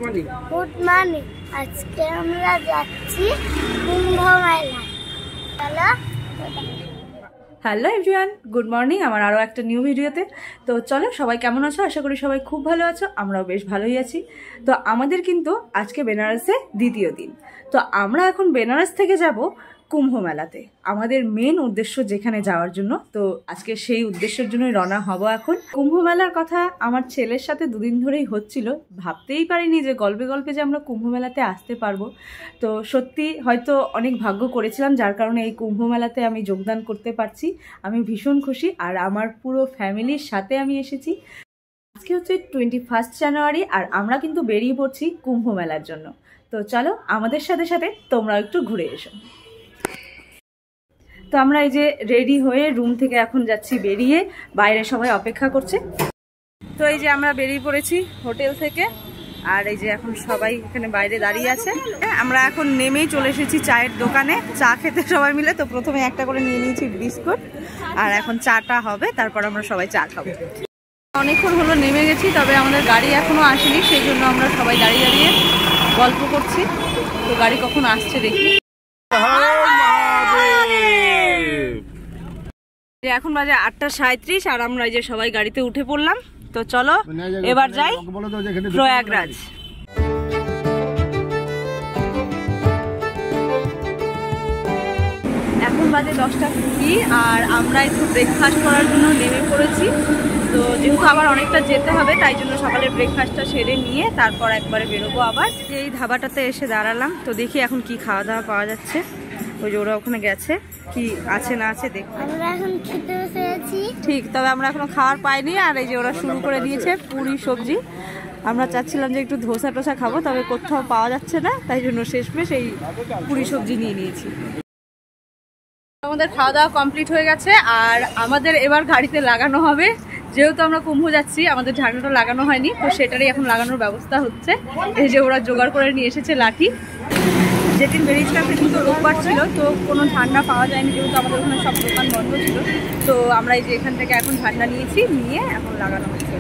Good morning. আজকে আমরা যাচ্ছি কুম্ভ মেলা। চলো। হ্যালো এভরিওয়ান, গুড মর্নিং আমার আরও একটা নিউ ভিডিওতে। তো চলো, সবাই কেমন আছো? আশা করি সবাই খুব ভালো আছো, আমরাও বেশ ভালোই আছি। তো আমাদের কিন্তু আজকে বেনারসে দ্বিতীয় দিন। তো আমরা এখন বেনারস থেকে যাব কুম্ভ মেলাতে, আমাদের মেন উদ্দেশ্য যেখানে যাওয়ার জন্য। তো আজকে সেই উদ্দেশ্যের জন্যই রওনা হব এখন। কুম্ভ মেলার কথা আমার ছেলের সাথে দুদিন ধরেই হচ্ছিল, ভাবতেই পারিনি যে গল্পে গল্পে যে আমরা কুম্ভ মেলাতে আসতে পারবো। তো সত্যি হয়তো অনেক ভাগ্য করেছিলাম, যার কারণে এই কুম্ভ মেলাতে আমি যোগদান করতে পারছি। আমি ভীষণ খুশি, আর আমার পুরো ফ্যামিলির সাথে আমি এসেছি। আজকে হচ্ছে 21 জানুয়ারি, আর আমরা কিন্তু বেরিয়ে পড়ছি কুম্ভ মেলার জন্য। তো চলো, আমাদের সাথে সাথে তোমরা একটু ঘুরে এসো। তো আমরা এই যে রেডি হয়ে রুম থেকে এখন যাচ্ছি বেরিয়ে, বাইরে সবাই অপেক্ষা করছে। তো এই যে আমরা বেরিয়ে পড়েছি হোটেল থেকে, আর এই যে এখন সবাই এখানে বাইরে দাঁড়িয়ে আছে। আমরা এখন নেমেই চলে এসেছি চায়ের দোকানে চা খেতে সবাই মিলে। তো প্রথমে একটা করে নিয়ে নিয়েছি বিস্কুট, আর এখন চাটা হবে, তারপর আমরা সবাই চা খাবো। অনেকক্ষণ হলো নেমে গেছি, তবে আমাদের গাড়ি এখনো আসেনি, সেই জন্য আমরা সবাই দাঁড়িয়ে দাঁড়িয়ে গল্প করছি। তো গাড়ি কখন আসছে দেখি। এখন বাজে 8:37, আর আমরা এই যে সবাই গাড়িতে উঠে পড়লাম। তো চলো এবার যাই প্রয়াগরাজ। এখন বাজে 10:20, আর আমরা একটু ব্রেকফাস্ট করার জন্য নেমে পড়েছি। তো যেহেতু আবার অনেকটা যেতে হবে, তাই জন্য সকালে ব্রেকফাস্টটা সেরে নিয়ে তারপর একবারে বেরোবো আবার। এই ধাবাটাতে এসে দাঁড়ালাম, তো দেখি এখন কি খাওয়া দাওয়া পাওয়া যাচ্ছে। ওই যে ওরা ওখানে গেছে, কি আছে না আছে দেখ। আমরা এখন খেতে বসেছি ঠিক, তবে আমরা এখনো খাওয়ার পাইনি। আর এই যে ওরা শুরু করে দিয়েছে পুরি সবজি। আমরা চাচ্ছিলাম যে একটু ধোসা টোসা খাবো, তবে কোথাও পাওয়া যাচ্ছে না, তাই জন্য শেষমেশ এই পুরি সবজি নিয়ে নিয়েছি। আমাদের খাওয়া দাওয়া কমপ্লিট হয়ে গেছে, আর আমাদের এবার গাড়িতে লাগানো হবে। যেহেতু আমরা কুম্ভ যাচ্ছি, আমাদের ঝান্ডাটা লাগানো হয়নি, তো সেটারই এখন লাগানোর ব্যবস্থা হচ্ছে। এই যে ওরা জোগাড় করে নিয়ে এসেছে লাঠি। যেদিন বেরিয়েছিলাম সেদিন তো রোববার ছিল, তো কোনো ঝান্ডা পাওয়া যায়নি, যেহেতু আমাদের ওখানে সব দোকান বন্ধ ছিল। তো আমরা এই যে এখান থেকে এখন ঝান্ডা নিয়েছি, নিয়ে এখন লাগানো হচ্ছে।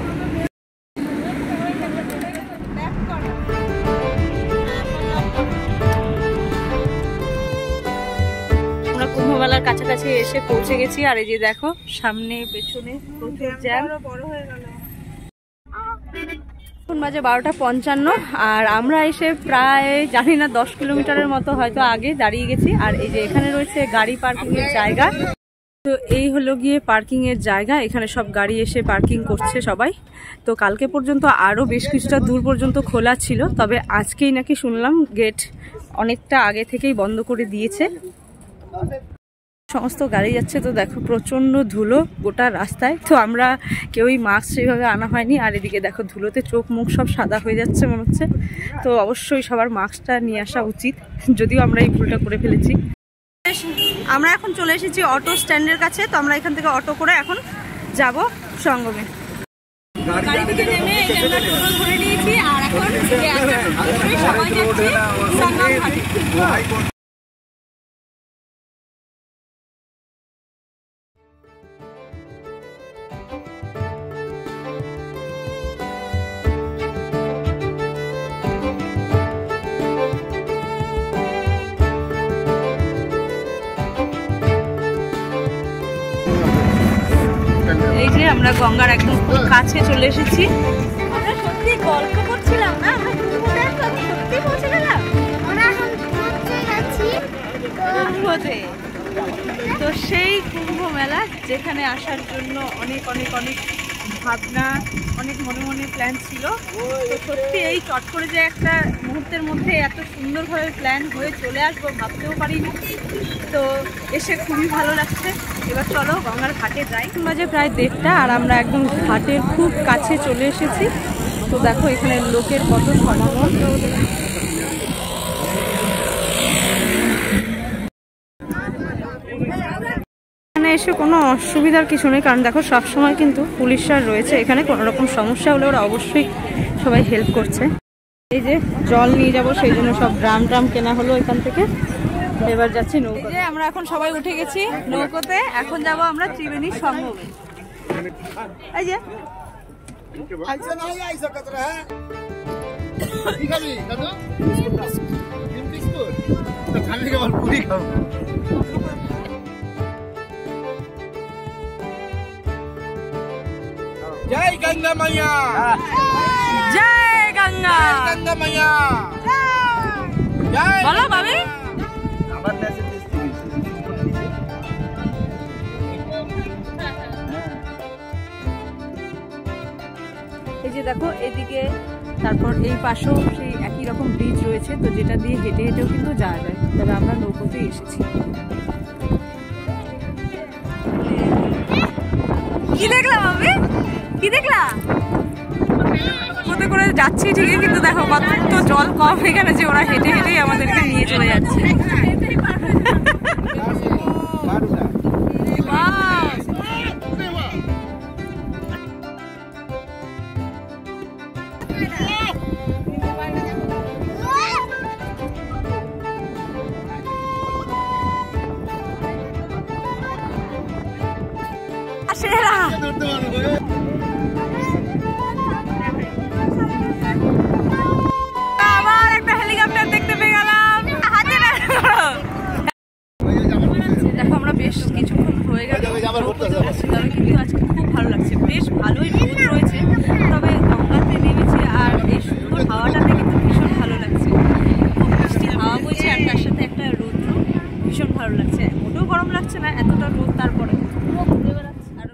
আমরা কুম্ভ মেলার কাছাকাছি এসে পৌঁছে গেছি, আর এই যে দেখো সামনে পেছনে প্রচুর জ্যাম। এখন বাজে 12:55, আর আমরা এসে প্রায় জানি না 10 কিলোমিটারের মতো হয়তো আগে দাঁড়িয়ে গেছি। আর এই যে এখানে রয়েছে গাড়ি পার্কিং এর জায়গা। তো এই হলো গিয়ে পার্কিং এর জায়গা, এখানে সব গাড়ি এসে পার্কিং করছে সবাই। তো কালকে পর্যন্ত আরো বেশ কিছুটা দূর পর্যন্ত খোলা ছিল, তবে আজকেই নাকি শুনলাম গেট অনেকটা আগে থেকেই বন্ধ করে দিয়েছে। সমস্ত গাড়ি যাচ্ছে, তো দেখো প্রচন্ড ধুলো গোটা রাস্তায়। তো আমরা কেউই মাস্ক সেইভাবে আনা হয়নি, আর এদিকে দেখো ধুলোতে চোখ মুখ সব সাদা হয়ে যাচ্ছে মনে হচ্ছে। তো অবশ্যই সবার মাস্কটা নিয়ে আসা উচিত, যদিও আমরা এই ভুলটা করে ফেলেছি। আমরা এখন চলে এসেছি অটো স্ট্যান্ডের কাছে। তো আমরা এখান থেকে অটো করে এখন যাব সঙ্গমে। গাড়ি থেকে নেমে আমরা টোটো ধরে নিয়েছি, আর এখন সবাই যাচ্ছি সঙ্গম ঘাটে। এই যে আমরা গঙ্গার একদম খুব কাছে চলে এসেছি। আমরা সত্যি গল্প করছিলাম না, আমরা সত্যি পৌঁছে গেলাম। আমরা এখন পৌঁছে গেছি কুম্ভতে। তো সেই কুম্ভ মেলা, যেখানে আসার জন্য অনেক অনেক অনেক ভাবনা, অনেক মনে মনে প্ল্যান ছিল। তো সত্যি এই চট করে যে একটা মুহূর্তের মধ্যে এত সুন্দরভাবে প্ল্যান হয়ে চলে আসবো ভাবতেও পারিনি। তো এসে খুবই ভালো লাগছে। এবার চলো গঙ্গার ঘাটে যাই। বাজে প্রায় 1:30, আর আমরা একদম ঘাটের খুব কাছে চলে এসেছি। তো দেখো এখানে লোকের কত সমাগম। এখানে এসে কোনো অসুবিধার কিছু নেই, কারণ দেখো সবসময় কিন্তু পুলিশরা রয়েছে এখানে। কোনো রকম সমস্যা হলে ওরা অবশ্যই সবাই হেল্প করছে। এই যে জল নিয়ে যাব, সেই জন্য সব ড্রাম কেনা হলো এখান থেকে। এবার যাচ্ছি নৌকো। যে আমরা এখন সবাই উঠে গেছি নৌকোতে, এখন যাব আমরা ত্রিবেণী সঙ্গমে। এই যে কি খাবি দাদু? ডিম বিস্কুট তো খাবি কেবল পুরি খাবো। জয় গঙ্গা মাইয়া, জয় গঙ্গা, গঙ্গা মাইয়া, বলো ভাবি। আমার দেশে এই যে দেখো এদিকে, তারপর এই পাশেও সেই একই রকম ব্রিজ রয়েছে, তো যেটা দিয়ে হেঁটে হেঁটেও কিন্তু যাওয়া যায়। তবে আমরা নৌকোতে এসেছি। কি দেখলাম আমি, কি দেখলাম? কোথায় করে যাচ্ছি ঠিকই, কিন্তু দেখো কত তো জল কম এখানে যে ওরা হেঁটে হেঁটেই আমাদেরকে নিয়ে চলে যাচ্ছে। আবার একটা হেলিকপ্টার দেখতে পেয়ে গেলাম। দেখো আমরা বেশ কিছুক্ষণ হয়ে গেল, তবে কিন্তু আজকে খুব ভালো লাগছে, বেশ ভালোই রোদ রয়েছে। তবে গঙ্গাতে নেমেছি আর এই সুন্দর হাওয়াটাতে কিন্তু ভীষণ ভালো লাগছে। খুব মিষ্টি হাওয়া বইছে আর তার সাথে একটা রৌদ্র, ভীষণ ভালো লাগছে। মোটেও গরম লাগছে না, এতটা রোদ তারপরে ঘুরে বেড়াচ্ছে। আর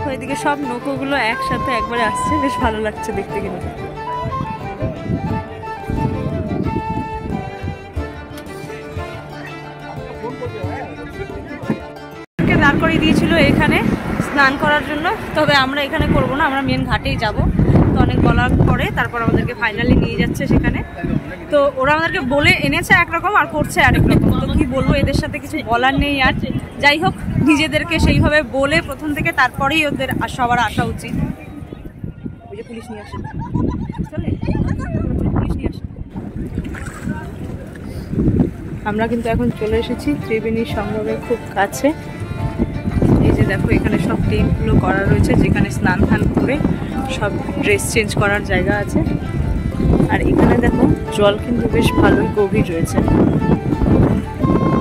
ওইদিকে সব নৌকোগুলো একসাথে একবারে আসছে, বেশ ভালো লাগছে দেখতে কিন্তু। দাঁড় করিয়ে দিয়েছিল এখানে স্নান করার জন্য, তবে আমরা এখানে করব না, আমরা মেন ঘাটেই যাব। তো অনেক বলার পরে তারপর আমাদেরকে ফাইনালি নিয়ে যাচ্ছে সেখানে। তো ওরা আমাদেরকে বলে এনেছে একরকম আর করছে আরেক রকম। তো কি বলবো, এদের সাথে কিছু বলার নেই। আর যাই হোক, নিজেদেরকে সেইভাবে বলে প্রথম থেকে তারপরেই ওদের সবার আসা উচিত। ওই যে পুলিশ নিয়ে আসে, পুলিশ নিয়ে আসে। আমরা কিন্তু এখন চলে এসেছি ত্রিবেণী সঙ্গমের খুব কাছে। এই যে দেখো এখানে সব টেন্টগুলো করা রয়েছে, যেখানে স্নান ধান করে সব ড্রেস চেঞ্জ করার জায়গা আছে। আর এখানে দেখো জল কিন্তু বেশ ভালোই গভীর রয়েছে।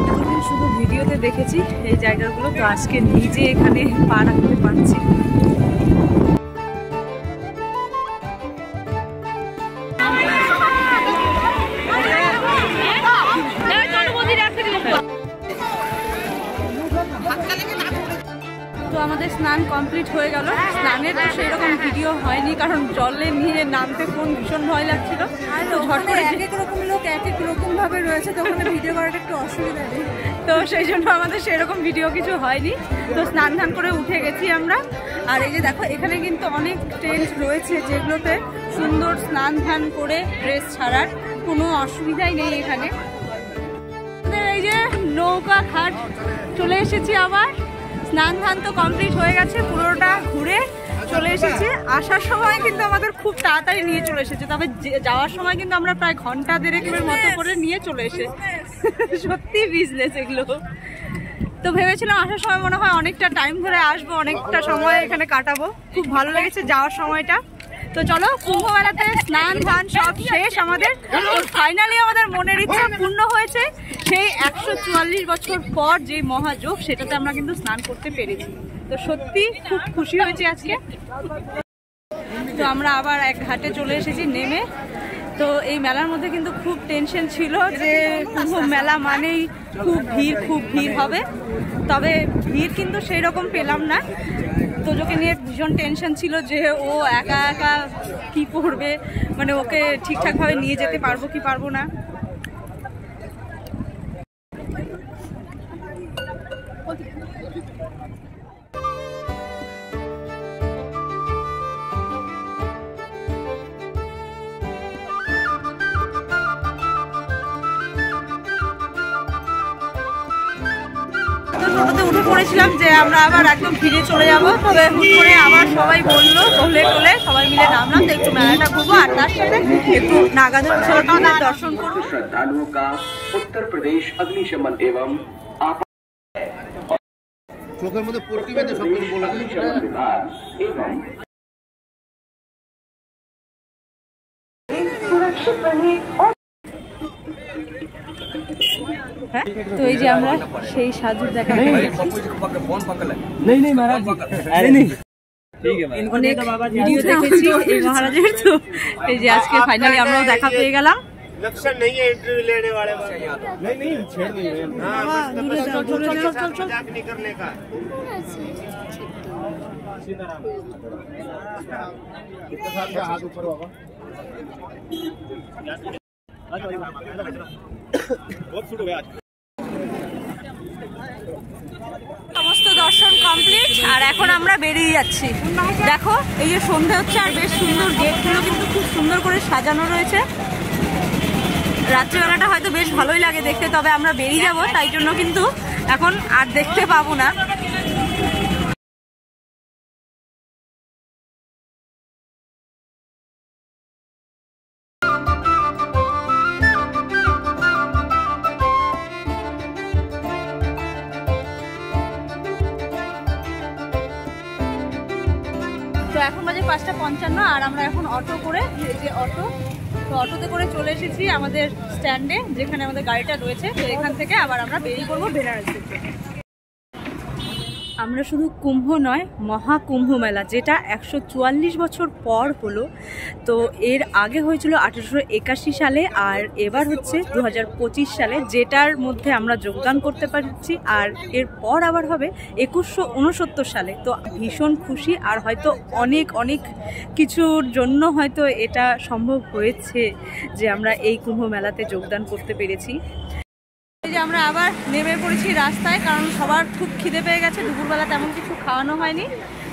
এতদিন শুধু ভিডিওতে দেখেছি এই জায়গাগুলো, তো আজকে নিজে এখানে পা রাখতে পারছি। তো আমাদের স্নান কমপ্লিট হয়ে গেল। স্নানের তো সেই রকম ভিডিও হয়নি, কারণ জলে নিয়ে নামতে কোন ভীষণ ভয় লাগছিল। তো ঝট করে এক এক রকম লোক এক এক রকম ভাবে রয়েছে, তো ওখানে ভিডিও করাটা একটু অসুবিধা নেই, তো সেই জন্য আমাদের সেরকম ভিডিও কিছু হয়নি। তো স্নান ধান করে উঠে গেছি আমরা। আর এই যে দেখো এখানে কিন্তু অনেক টেন্ট রয়েছে, যেগুলোতে সুন্দর স্নান ধান করে ড্রেস ছাড়ার কোনো অসুবিধাই নেই এখানে। এই যে নৌকা ঘাট চলে এসেছি আবার। স্নান ধান তো কমপ্লিট হয়ে গেছে, পুরোটা ঘুরে চলে এসেছি। আসার সময় কিন্তু আমাদের খুব তাড়াতাড়ি নিয়ে চলে এসেছে, তবে যাওয়ার সময় কিন্তু আমরা প্রায় ঘন্টা দেড়েকের মতো করে নিয়ে চলে এসে। সত্যি বিজনেস এগুলো। তো ভেবেছিলাম আসার সময় মনে হয় অনেকটা টাইম ধরে আসবো, অনেকটা সময় এখানে কাটাবো। খুব ভালো লেগেছে যাওয়ার সময়টা। তো চলো, কুম্ভ মেলাতে স্নান ধান সব শেষ আমাদের। ফাইনালি আমাদের মনের ইচ্ছা পূর্ণ হয়েছে। সেই 144 বছর পর যে মহাযোগ, সেটাতে আমরা কিন্তু স্নান করতে পেরেছি। তো সত্যি খুব খুশি হয়েছি আজকে। তো আমরা আবার এক ঘাটে চলে এসেছি নেমে। তো এই মেলার মধ্যে কিন্তু খুব টেনশন ছিল যে কুম্ভ মেলা মানেই খুব ভিড় হবে, তবে ভিড় কিন্তু সেই রকম পেলাম না। তোজোকে নিয়ে ভীষণ টেনশন ছিল যে ও একা একা কি করবে, মানে ওকে ঠিকঠাকভাবে নিয়ে যেতে পারবো কি পারবো না। টোটোতে উঠে পড়েছিলাম যে আমরা আবার একদম ফিরে চলে যাব, তবে হুট করে আবার সবাই বললো টোলে সবাই মিলে নামলাম, তো একটু মেলাটা ঘুরবো আর তার সাথে একটু নাগাদের দর্শন করবো। श्रद्धालुओं का उत्तर प्रदेश अग्निशमन एवं চোখের মধ্যে পট্টি বেঁধে সব কিছু বলে দিচ্ছে। তো এই যে আমরা সেই সাজুর দেখা অনেক ভিডিও দেখেছি এই মহারাজের। তো এই যে আজকে ফাইনালি আমরাও দেখা পেয়ে গেলাম। लक्षण नहीं है इंटरव्यू लेने वाले का। नहीं छेड़ नहीं है। हाँ मजाक नहीं करने का। हाथ ऊपर बाबा बहुत शुरू हुआ आज। সমস্ত দর্শন কমপ্লিট আর এখন আমরা বেরিয়ে যাচ্ছি। দেখো এই যে সন্ধ্যা হচ্ছে আর বেশ সুন্দর গেটগুলো কিন্তু খুব সুন্দর করে সাজানো রয়েছে। রাত্রিবেলাটা হয়তো বেশ ভালোই লাগে দেখতে, তবে আমরা বেরিয়ে যাব তাই জন্য কিন্তু এখন আর দেখতে পাবো না। তো এখন বাজে 5:55 আর আমরা এখন অটো করে, এই যে অটো, তো অটোতে করে চলে এসেছি আমাদের স্ট্যান্ডে যেখানে আমাদের গাড়িটা রয়েছে। তো এখান থেকে আবার আমরা বেরিয়ে পড়বো বেনারসের জন্য। আমরা শুধু কুম্ভ নয়, মহাকুম্ভ মেলা যেটা 144 বছর পর হলো। তো এর আগে হয়েছিল 1881 সালে আর এবার হচ্ছে 2025 সালে, যেটার মধ্যে আমরা যোগদান করতে পারছি। আর এরপর আবার হবে 2169 সালে। তো ভীষণ খুশি আর হয়তো অনেক অনেক কিছুর জন্য হয়তো এটা সম্ভব হয়েছে যে আমরা এই কুম্ভ মেলাতে যোগদান করতে পেরেছি। এই যে আমরা আবার নেমে পড়েছি রাস্তায়, কারণ সবার খুব খিদে পেয়ে গেছে, দুপুরবেলা তেমন কিছু খাওয়ানো হয়নি।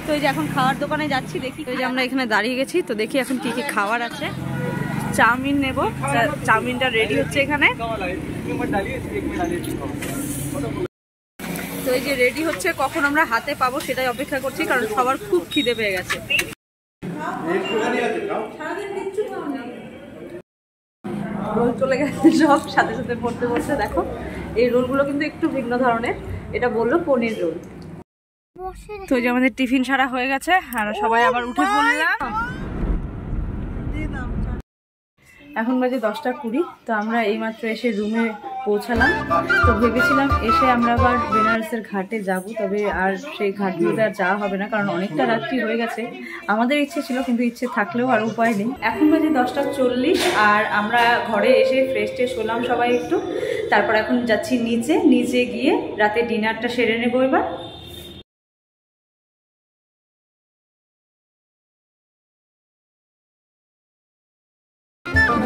তো এই যে এখন খাওয়ার দোকানে যাচ্ছি, দেখি। এই যে আমরা এখানে দাঁড়িয়ে গেছি, তো দেখি এখন কি কি খাবার আছে। চাউমিন নেব, চাউমিনটা রেডি হচ্ছে এখানে। তো এই যে রেডি হচ্ছে, কখন আমরা হাতে পাবো সেটাই অপেক্ষা করছি, কারণ সবার খুব খিদে পেয়ে গেছে। রোল চলে গেছে সব সাথে সাথে পড়তে পড়তে। দেখো এই রোলগুলো কিন্তু একটু ভিন্ন ধরনের, এটা বললো পনির রোল। তো যে আমাদের টিফিন সারা হয়ে গেছে আর সবাই আবার উঠে পড়লাম। এখন বাজে 10:20। তো আমরা এইমাত্র এসে রুমে পৌঁছালাম। তো ভেবেছিলাম এসে আমরা আবার বেনারসের ঘাটে যাব, তবে আর সেই ঘাটগুলোতে আর যাওয়া হবে না, কারণ অনেকটা রাত্রি হয়ে গেছে। আমাদের ইচ্ছে ছিল, কিন্তু ইচ্ছে থাকলেও আর উপায় নেই। এখন বাজে 10:40 আর আমরা ঘরে এসে ফ্রেশ ট্রেশ হলাম সবাই একটু। তারপর এখন যাচ্ছি নিচে গিয়ে রাতে ডিনারটা সেরে নেবো এবার।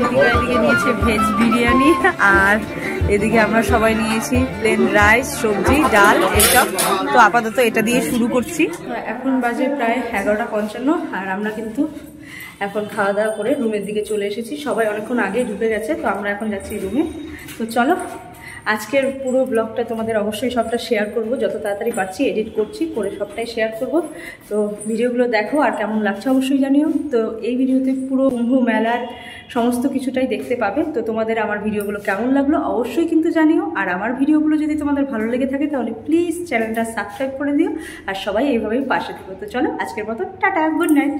এদিকে নিয়েছে ভেজ বিরিয়ানি আর এদিকে আমরা সবাই নিয়েছি প্লেন রাইস, সবজি, ডাল এসব। তো আপাতত এটা দিয়ে শুরু করছি। এখন বাজে প্রায় 11:55 আর আমরা কিন্তু এখন খাওয়া দাওয়া করে রুমের দিকে চলে এসেছি। সবাই অনেকক্ষণ আগে ঢুকে গেছে, তো আমরা এখন যাচ্ছি রুমে। তো চলো আজকের পুরো ব্লগটা তোমাদের অবশ্যই সবটা শেয়ার করব, যত তাড়াতাড়ি পারছি এডিট করছি, করে সবটাই শেয়ার করব। তো ভিডিওগুলো দেখো আর কেমন লাগছে অবশ্যই জানিও। তো এই ভিডিওতে পুরো কুম্ভ মেলার সমস্ত কিছুটাই দেখতে পাবে। তো তোমাদের আমার ভিডিওগুলো কেমন লাগলো অবশ্যই কিন্তু জানিও। আর আমার ভিডিওগুলো যদি তোমাদের ভালো লেগে থাকে তাহলে প্লিজ চ্যানেলটা সাবস্ক্রাইব করে দিও আর সবাই এইভাবেই পাশে থেকো। তো চলো আজকের মতো টাটা, গুড নাইট।